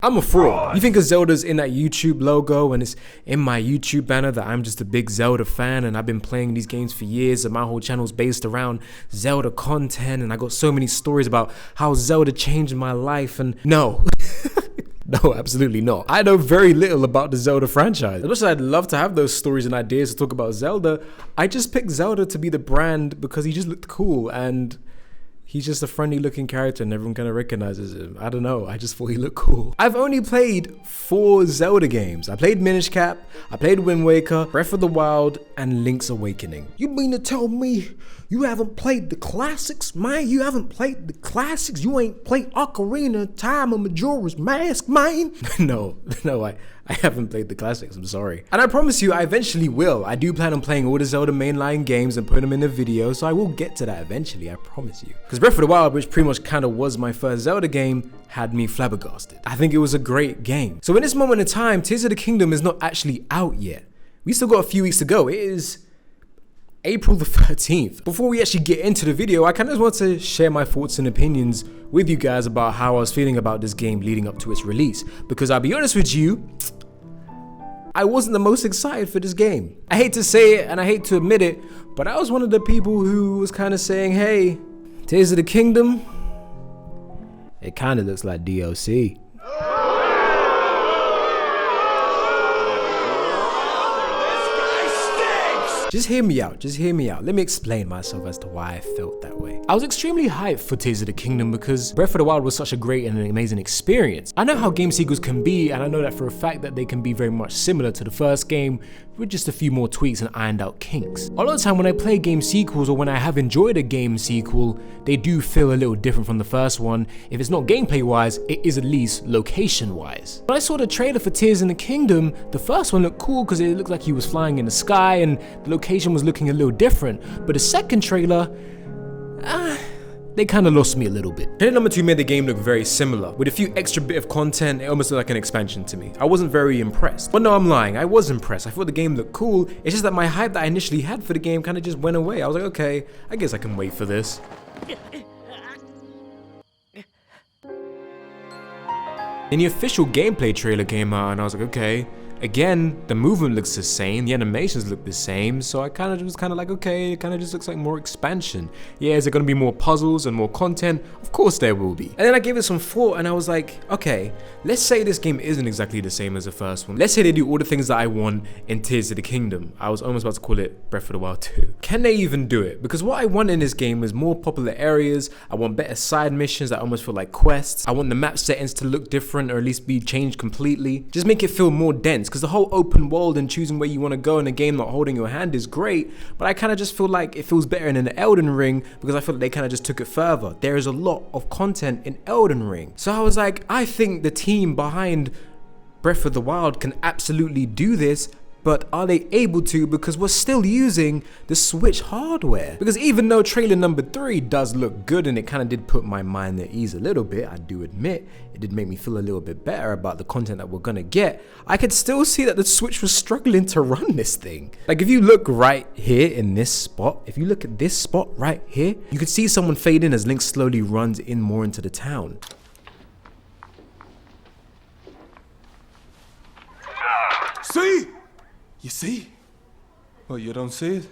I'm a fraud. You think of Zelda's in that YouTube logo and it's in my YouTube banner that I'm just a big Zelda fan and I've been playing these games for years and my whole channel's based around Zelda content and I got so many stories about how Zelda changed my life, and no. No, absolutely not. I know very little about the Zelda franchise. As much as I'd love to have those stories and ideas to talk about Zelda, I just picked Zelda to be the brand because he just looked cool and he's just a friendly looking character and everyone kind of recognizes him. I don't know, I just thought he looked cool. I've only played 4 Zelda games. I played Minish Cap, I played Wind Waker, Breath of the Wild, and Link's Awakening. You mean to tell me you haven't played the classics, man? You haven't played the classics? You ain't played Ocarina, Time of Majora's Mask, man? No, I haven't played the classics, I'm sorry. And I promise you, I eventually will. I do plan on playing all the Zelda mainline games and putting them in a video, so I will get to that eventually, I promise you. Because Breath of the Wild, which pretty much kind of was my first Zelda game, had me flabbergasted. I think it was a great game. So in this moment in time, Tears of the Kingdom is not actually out yet. We still got a few weeks to go. It is April the 13th. Before we actually get into the video, I kind of want to share my thoughts and opinions with you guys about how I was feeling about this game leading up to its release. Because I'll be honest with you, I wasn't the most excited for this game. I hate to say it and I hate to admit it, but I was one of the people who was kind of saying, hey, Tears of the Kingdom, it kind of looks like DLC. Just hear me out, Let me explain myself as to why I felt that way. I was extremely hyped for Tears of the Kingdom because Breath of the Wild was such a great and an amazing experience. I know how game sequels can be, and I know that for a fact that they can be very much similar to the first game with just a few more tweaks and ironed out kinks. A lot of the time when I play game sequels or when I have enjoyed a game sequel, they do feel a little different from the first one. If it's not gameplay wise, it is at least location wise. When I saw the trailer for Tears in the Kingdom, the first one looked cool because it looked like he was flying in the sky and the location was looking a little different, but the second trailer, they kind of lost me a little bit. Trailer number 2 made the game look very similar. With a few extra bit of content, it almost looked like an expansion to me. I wasn't very impressed. But no, I'm lying, I was impressed. I thought the game looked cool. It's just that my hype that I initially had for the game kind of just went away. I was like, okay, I guess I can wait for this. Then the official gameplay trailer came out and I was like, okay. Again, the movement looks the same, the animations look the same, so I kind of was like, okay, it kind of just looks like more expansion. Yeah, is there going to be more puzzles and more content? Of course there will be. And then I gave it some thought and I was like, okay, let's say this game isn't exactly the same as the first one. Let's say they do all the things that I want in Tears of the Kingdom. I was almost about to call it Breath of the Wild 2. Can they even do it? Because what I want in this game is more popular areas, I want better side missions that almost feel like quests, I want the map settings to look different or at least be changed completely. Just make it feel more dense. Because the whole open world and choosing where you want to go in a game not holding your hand is great, but I kind of just feel like it feels better in an Elden Ring because I feel like they kind of just took it further. There is a lot of content in Elden Ring. So I was like, I think the team behind Breath of the Wild can absolutely do this, but are they able to? Because we're still using the Switch hardware. Because even though trailer number 3 does look good and it kind of did put my mind at ease a little bit, I do admit, it did make me feel a little bit better about the content that we're gonna get, I could still see that the Switch was struggling to run this thing. Like if you look right here in this spot, if you look at this spot right here, you could see someone fade in as Link slowly runs in more into the town. See? You see? Well, you don't see it?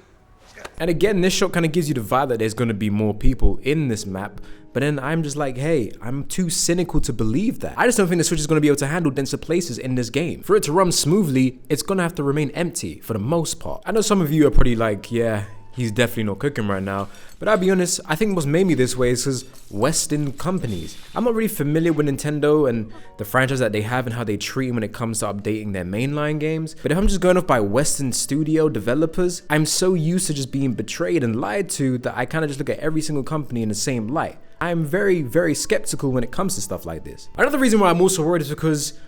And again, this shot kind of gives you the vibe that there's going to be more people in this map, but then I'm just like, hey, I'm too cynical to believe that. I just don't think the Switch is going to be able to handle denser places in this game. For it to run smoothly, it's going to have to remain empty for the most part. I know some of you are probably like, yeah, he's definitely not cooking right now. But I'll be honest, I think what's made me this way is because Western companies. I'm not really familiar with Nintendo and the franchise that they have and how they treat them when it comes to updating their mainline games. But if I'm just going off by Western studio developers, I'm so used to just being betrayed and lied to that I kind of just look at every single company in the same light. I'm very, very skeptical when it comes to stuff like this. Another reason why I'm also worried is because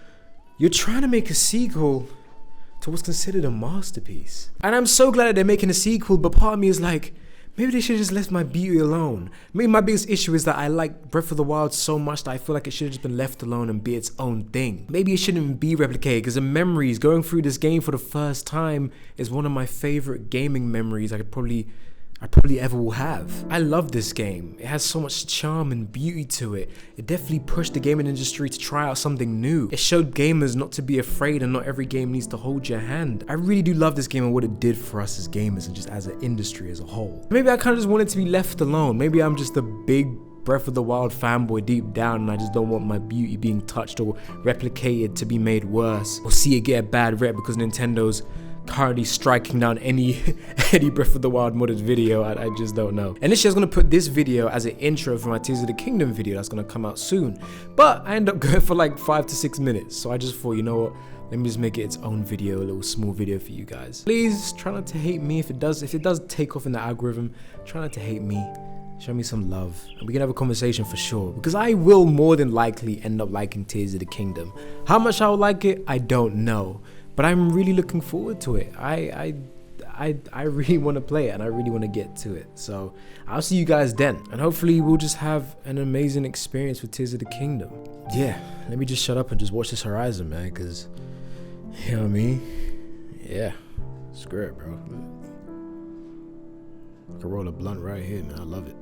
you're trying to make a sequel to what's considered a masterpiece. And I'm so glad that they're making a sequel, but part of me is like, maybe they should have just left my beauty alone. Maybe my biggest issue is that I like Breath of the Wild so much that I feel like it should have just been left alone and be its own thing. Maybe it shouldn't even be replicated because the memories, going through this game for the first time is one of my favorite gaming memories I could probably I probably ever will have. I love this game. It has so much charm and beauty to it. It definitely pushed the gaming industry to try out something new. It showed gamers not to be afraid and not every game needs to hold your hand. I really do love this game and what it did for us as gamers and just as an industry as a whole. Maybe I kind of just wanted to be left alone. Maybe I'm just a big Breath of the Wild fanboy deep down and I just don't want my beauty being touched or replicated to be made worse, or see it get a bad rep because Nintendo's currently striking down any Breath of the Wild modded video. I just don't know. Initially I was going to put this video as an intro for my Tears of the Kingdom video that's going to come out soon, but I end up going for like 5 to 6 minutes, so I just thought, you know what, let me just make it its own video, a little small video for you guys. Please try not to hate me if it does take off in the algorithm. Try not to hate me. Show me some love and we can have a conversation for sure, because I will more than likely end up liking Tears of the Kingdom. How much I'll like it, I don't know, but I'm really looking forward to it. I really want to play it and I really want to get to it. So I'll see you guys then, and hopefully we'll just have an amazing experience with Tears of the Kingdom. Yeah, let me just shut up and just watch this horizon, man, because you know what I mean? Yeah, screw it, bro. I can roll a blunt right here, man. I love it.